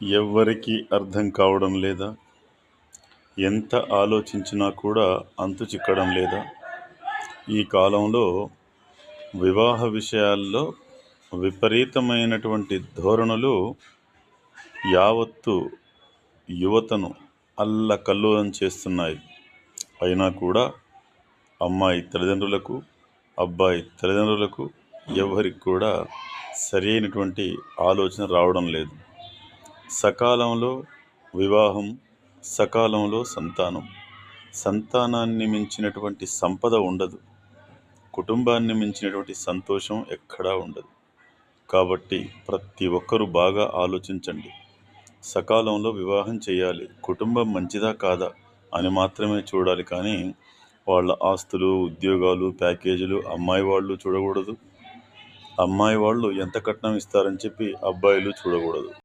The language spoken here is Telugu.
ఎవ్వరికీ అర్థం కావడం లేదా? ఎంత ఆలోచించినా కూడా అంతు చిక్కడం లేదా? ఈ కాలంలో వివాహ విషయాల్లో విపరీతమైనటువంటి ధోరణులు యావత్తు యువతను అల్లకల్లోలం చేస్తున్నాయి. అయినా కూడా అమ్మాయి తల్లిదండ్రులకు, అబ్బాయి తల్లిదండ్రులకు ఎవరికి కూడా సరైనటువంటి ఆలోచన రావడం లేదు. సకాలంలో వివాహం, సకాలంలో సంతానం. సంతానాన్ని మించినటువంటి సంపద ఉండదు. కుటుంబాన్ని మించినటువంటి సంతోషం ఎక్కడా ఉండదు. కాబట్టి ప్రతి ఒక్కరూ బాగా ఆలోచించండి. సకాలంలో వివాహం చేయాలి. కుటుంబం మంచిదా కాదా అని మాత్రమే చూడాలి, కానీ వాళ్ళ ఆస్తులు, ఉద్యోగాలు, ప్యాకేజీలు అమ్మాయి వాళ్ళు చూడకూడదు. అమ్మాయి వాళ్ళు ఎంత కట్నం ఇస్తారని చెప్పి అబ్బాయిలు చూడకూడదు.